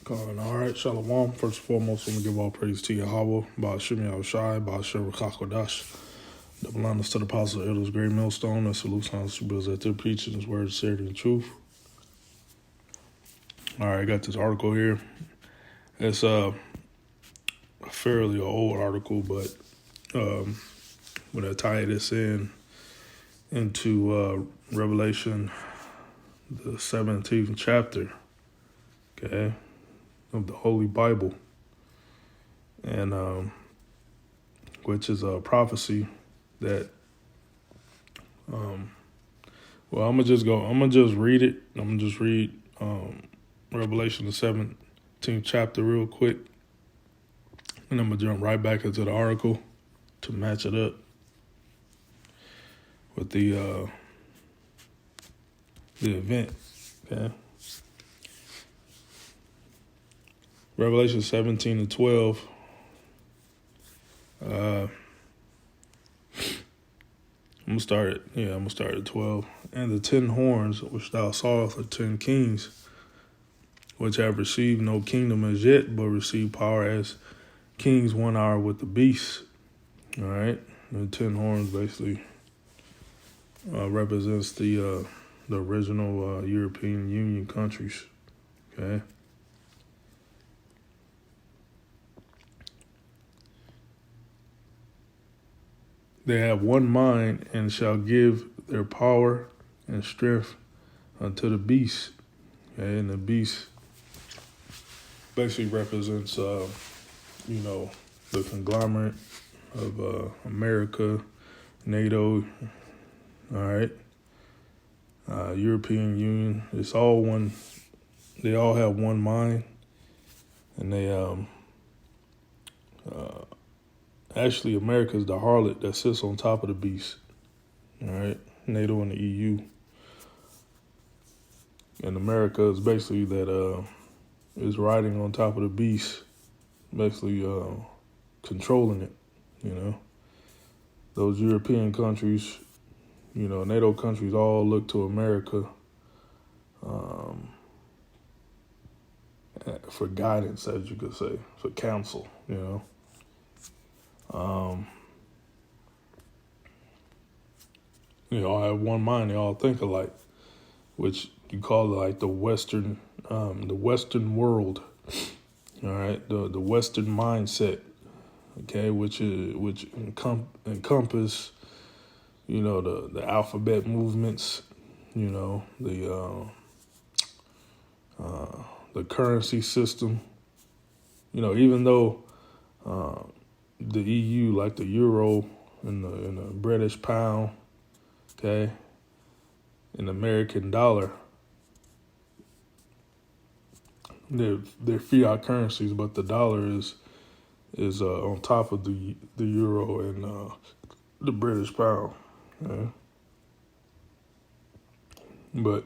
All right, Shalom. First and foremost, I'm going to give all praise to Yahweh, Ba'ashim Yahushai, Ba'asher Chakodash, the blindness to the apostle, elders, great millstone, that salutes to bills that they're preaching his word, sincerity, and truth. All right, I got this article here. It's a fairly old article, but when I tie this into Revelation, the 17th chapter, okay, of the Holy Bible, and which is a prophecy that well, I'm gonna just read it. I'm gonna just read Revelation the 17th chapter real quick, and I'm gonna jump right back into the article to match it up with the event. Okay. Revelation 17 and 12. I'm gonna start at 12. And the 10 horns which thou sawest are 10 kings, which have received no kingdom as yet, but receive power as kings 1 hour with the beast. All right. The 10 horns basically represents the original European Union countries. Okay. They have one mind and shall give their power and strength unto the beast. Okay, and the beast basically represents, the conglomerate of America, NATO, all right, European Union. It's all one. They all have one mind, and they actually, America is the harlot that sits on top of the beast. All right, NATO and the EU, and America is basically that is riding on top of the beast, basically controlling it. You know, those European countries, NATO countries all look to America for guidance, as you could say, for counsel. They all have one mind. They all think alike, which you call like the Western world. All right, the Western mindset. Okay, which encompass, the alphabet movements. The currency system. Even though the EU, like the euro and the British pound, okay, and the American dollar, they're fiat currencies, but the dollar is on top of the euro and the British pound. Okay? But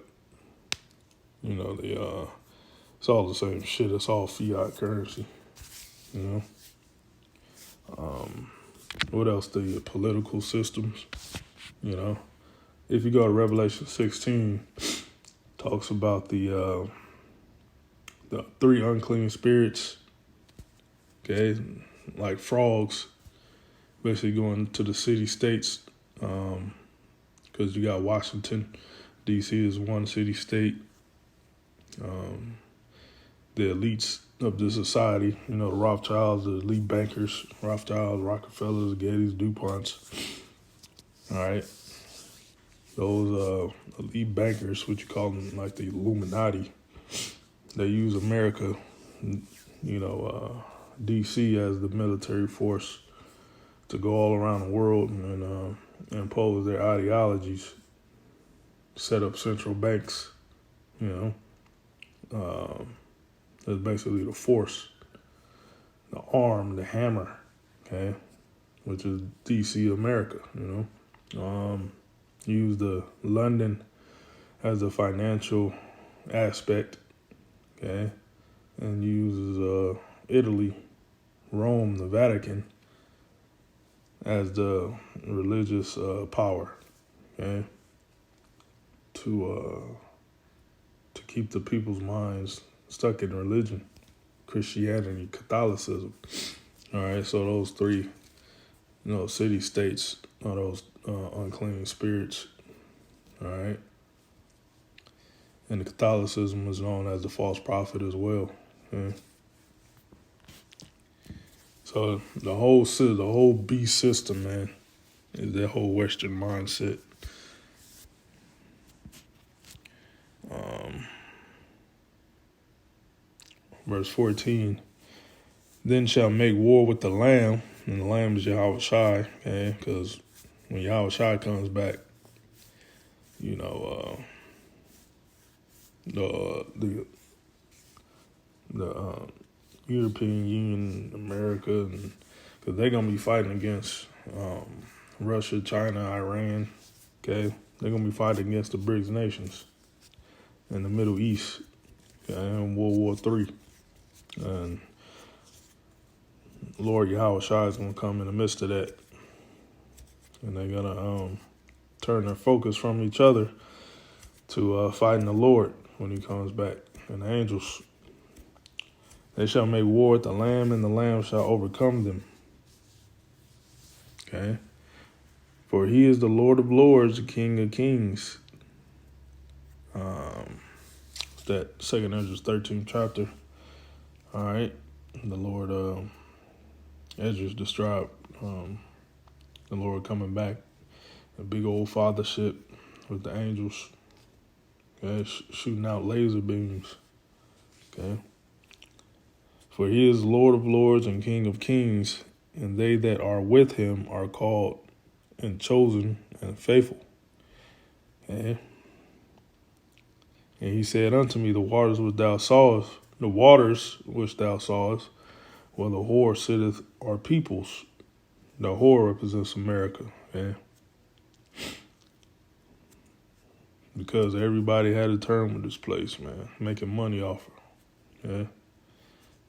it's all the same shit. It's all fiat currency. What else? The political systems. If you go to Revelation 16, talks about the 3 unclean spirits. Okay, like frogs, basically going to the city states, because you got Washington, D.C. is one city state. The elites of the society, the Rothschilds, the elite bankers, Rothschilds, Rockefellers, Gettys, DuPonts. All right. Those elite bankers, what you call them, like the Illuminati, they use America, D.C. as the military force to go all around the world and impose their ideologies, set up central banks, that's basically the force, the arm, the hammer, okay, which is D.C. America, use the London as a financial aspect, okay, and uses Italy, Rome, the Vatican as the religious power, okay, to keep the people's minds stuck in religion. Christianity, Catholicism. All right, so those three, city states are those unclean spirits. All right, and the Catholicism is known as the false prophet as well. Okay? So the whole beast system, man, is that whole Western mindset. Verse 14, then shall make war with the Lamb, and the Lamb is Yahweh Shai, okay? Because when Yahweh Shai comes back, the European Union, America, and because they're gonna be fighting against Russia, China, Iran, okay? They're gonna be fighting against the BRICS nations in the Middle East, okay? In World War III. And Lord Yahweh Shai is going to come in the midst of that. And they're going to turn their focus from each other to fighting the Lord when he comes back. And the angels, they shall make war with the Lamb, and the Lamb shall overcome them. Okay? For he is the Lord of lords, the King of kings. That 2nd Ezra 13th chapter. All right, the Lord, Ezra's described the Lord coming back, a big old fathership with the angels, okay, shooting out laser beams, okay. For he is Lord of lords and King of kings, and they that are with him are called and chosen and faithful, okay. And he said unto me, the waters which thou sawest, where the whore sitteth, are peoples. The whore represents America, okay? Because everybody had a turn with this place, man, making money off her, okay?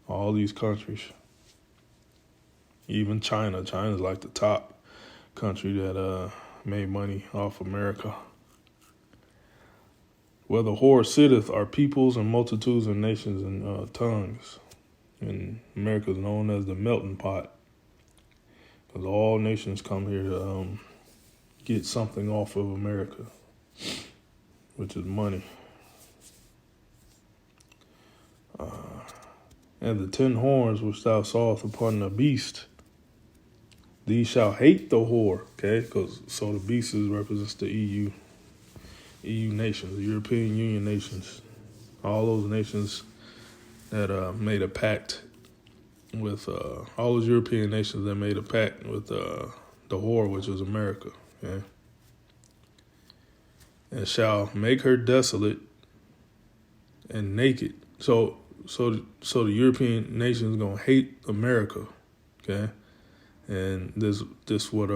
All these countries. Even China. China's like the top country that made money off America. Where the whore sitteth are peoples and multitudes and nations and tongues. And America is known as the melting pot. Because all nations come here to get something off of America, which is money. And the 10 horns which thou sawest upon the beast, these shall hate the whore, okay? So the beast represents the EU nations, the European Union nations, all those nations that made a pact with all those European nations that made a pact with the whore, which was America, okay? And shall make her desolate and naked. So the European nations gonna hate America, okay? And this what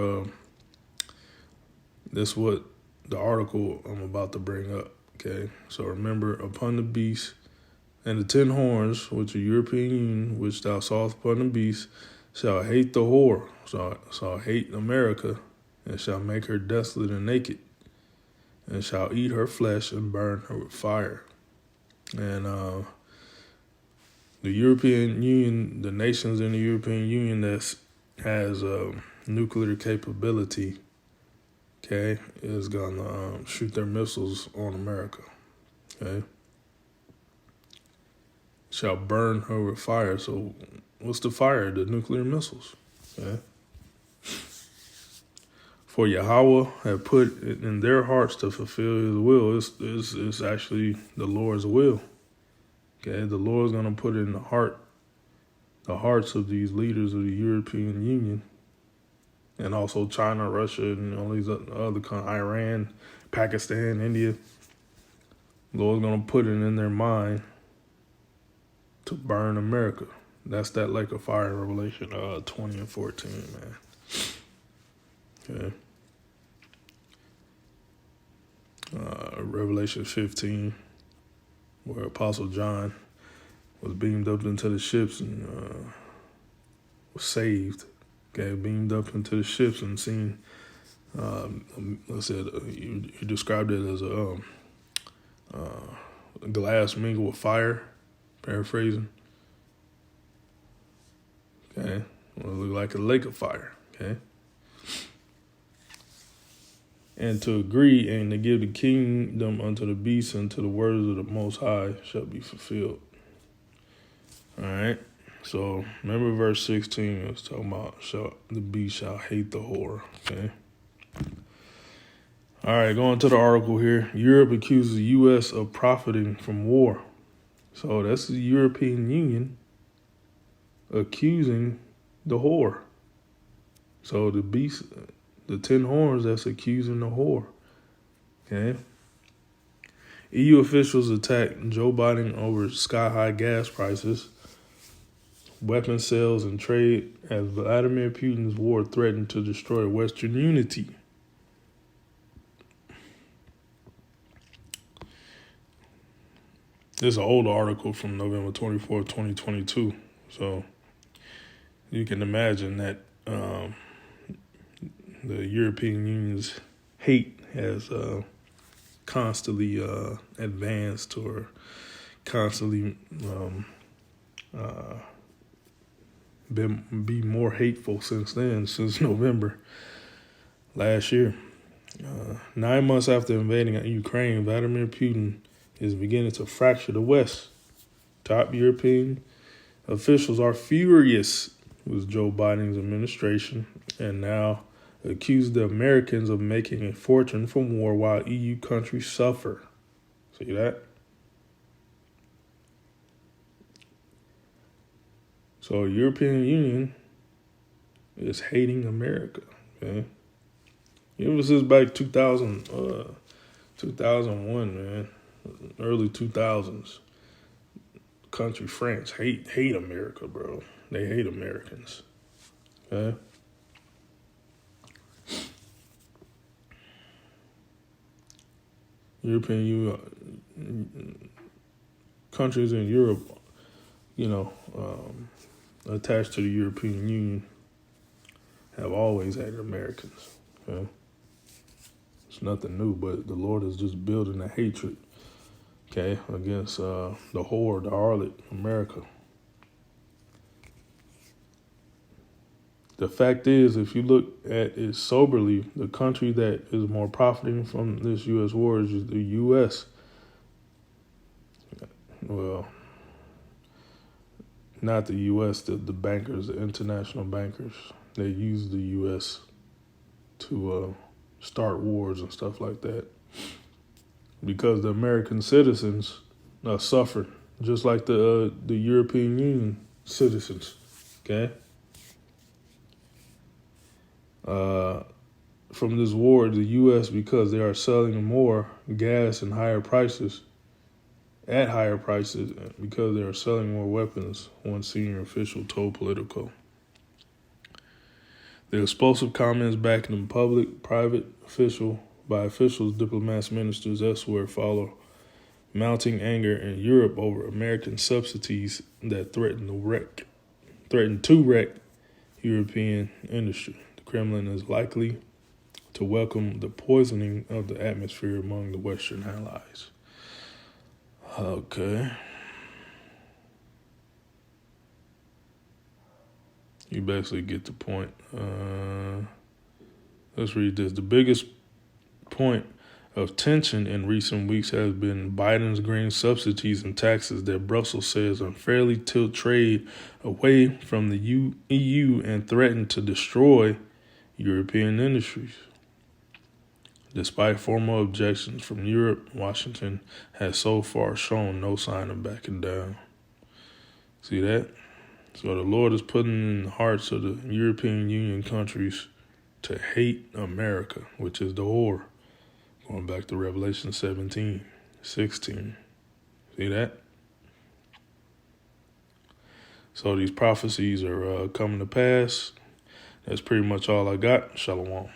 the article I'm about to bring up, okay? So remember, upon the beast and the 10 horns, which are European Union, which thou sawest upon the beast, shall hate the whore, shall hate America, and shall make her desolate and naked, and shall eat her flesh and burn her with fire. And the European Union, the nations in the European Union that has nuclear capability, okay, is gonna shoot their missiles on America, okay? Shall burn her with fire. So what's the fire? The nuclear missiles, okay? For Yahweh had put it in their hearts to fulfill his will. It's actually the Lord's will, okay? The Lord's gonna put it in the hearts of these leaders of the European Union, and also China, Russia, and all these other countries, Iran, Pakistan, India. The Lord's going to put it in their mind to burn America. That's that lake of fire in Revelation 20 and 14, man. Okay. Revelation 15, where Apostle John was beamed up into the ships and was saved. Okay, beamed up into the ships and seen. You described it as a glass mingled with fire. Paraphrasing. like a lake of fire. Okay. And to agree and to give the kingdom unto the beast, and to the words of the Most High shall be fulfilled. All right. So remember verse 16 was talking about the beast shall hate the whore. Okay. All right, going to the article here. Europe accuses the U.S. of profiting from war. So that's the European Union accusing the whore. So the beast, the 10 horns, that's accusing the whore. Okay. EU officials attacked Joe Biden over sky-high gas prices, weapon sales, and trade as Vladimir Putin's war threatened to destroy Western unity. This is an old article from November 24th, 2022. So you can imagine that the European Union's hate has constantly advanced, or constantly be more hateful since then, since November last year. 9 months after invading Ukraine, Vladimir Putin is beginning to fracture the West. Top European officials are furious with Joe Biden's administration and now accuse the Americans of making a fortune from war while EU countries suffer. See that? So European Union is hating America. Okay? Ever since back 2001, man, early 2000s, country France hate America, bro. They hate Americans. Okay? European Union countries in Europe, attached to the European Union, have always hated Americans. Okay? It's nothing new, but the Lord is just building a hatred, okay, against the whore, the harlot, America. The fact is, if you look at it soberly, the country that is more profiting from this U.S. war is the U.S. Well, not the U.S., the bankers, the international bankers. They use the U.S. to start wars and stuff like that, because the American citizens suffer just like the European Union citizens. Okay. From this war, the U.S., because they are selling more gas and higher prices, because they are selling more weapons, one senior official told Politico. The explosive comments back in the public, private, by officials, diplomats, ministers elsewhere follow mounting anger in Europe over American subsidies that threaten to wreck European industry. The Kremlin is likely to welcome the poisoning of the atmosphere among the Western allies. Okay. You basically get the point. Let's read this. The biggest point of tension in recent weeks has been Biden's green subsidies and taxes that Brussels says unfairly tilt trade away from the EU and threaten to destroy European industries. Despite formal objections from Europe, Washington has so far shown no sign of backing down. See that? So the Lord is putting in the hearts of the European Union countries to hate America, which is the whore. Going back to Revelation 17:16. See that? So these prophecies are coming to pass. That's pretty much all I got. Shalom.